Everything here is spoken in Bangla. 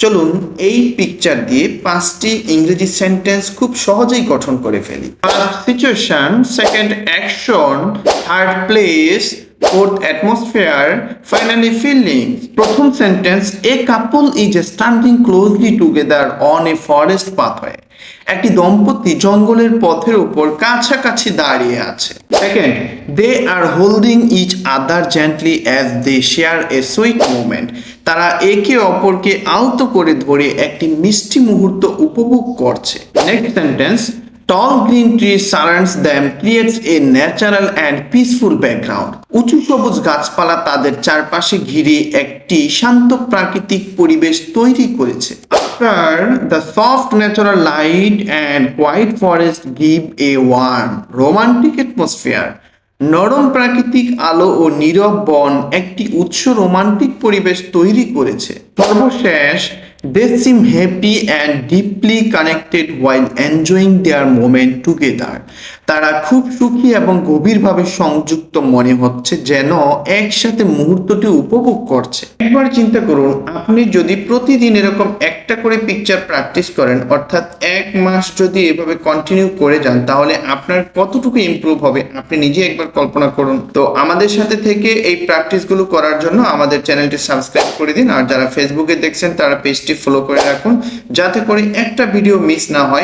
চলুন এই পিকচার দিয়ে 5টি ইংরেজি সেন্টেন্স খুব সহজেই গঠন করে ফেলি। First situation, second action, third place, fourth atmosphere, finally feelings. প্রথম sentence, a couple is standing closely together on a forest pathway. একটি দম্পতি জঙ্গলের পথের উপর কাছাকাছি দাঁড়িয়ে আছে। Second, they are holding each other gently as they share a sweet moment. তারা একে অপরকে আলতো করে ধরে একটি মিষ্টি মুহূর্ত উপভোগ করছে। Next sentence, tall green trees surrounds them creates a natural and peaceful background. উঁচু সবুজ গাছপালা তাদের চারপাশে ঘিরে একটি শান্ত প্রাকৃতিক পরিবেশ তৈরি করেছে। After the soft natural light and quiet forest give a warm romantic atmosphere. নরম প্রাকৃতিক আলো ও নীরব বন একটি উৎস রোমান্টিক পরিবেশ তৈরি করেছে। সর্বশেষ, they seem happy and deeply connected while enjoying their moment together. তারা খুব সুখী এবং গভীরভাবে সংযুক্ত মনে হচ্ছে, যেন একসাথে মুহূর্তটি উপভোগ করছে। একবার চিন্তা করুন, আপনি যদি প্রতিদিন এরকম একটা করে পিকচার প্র্যাকটিস করেন, অর্থাৎ 1 মাস যদি এভাবে কন্টিনিউ করে যান, তাহলে আপনার কতটুকু ইমপ্রুভ হবে আপনি নিজে একবার কল্পনা করুন। তো আমাদের সাথে থেকে এই প্র্যাকটিসগুলো করার জন্য আমাদের চ্যানেলটি সাবস্ক্রাইব করে দিন, আর যারা ফেসবুকে দেখছেন তারা পেজটি ফলো করে রাখুন, যাতে করে একটা ভিডিও মিস না হয়।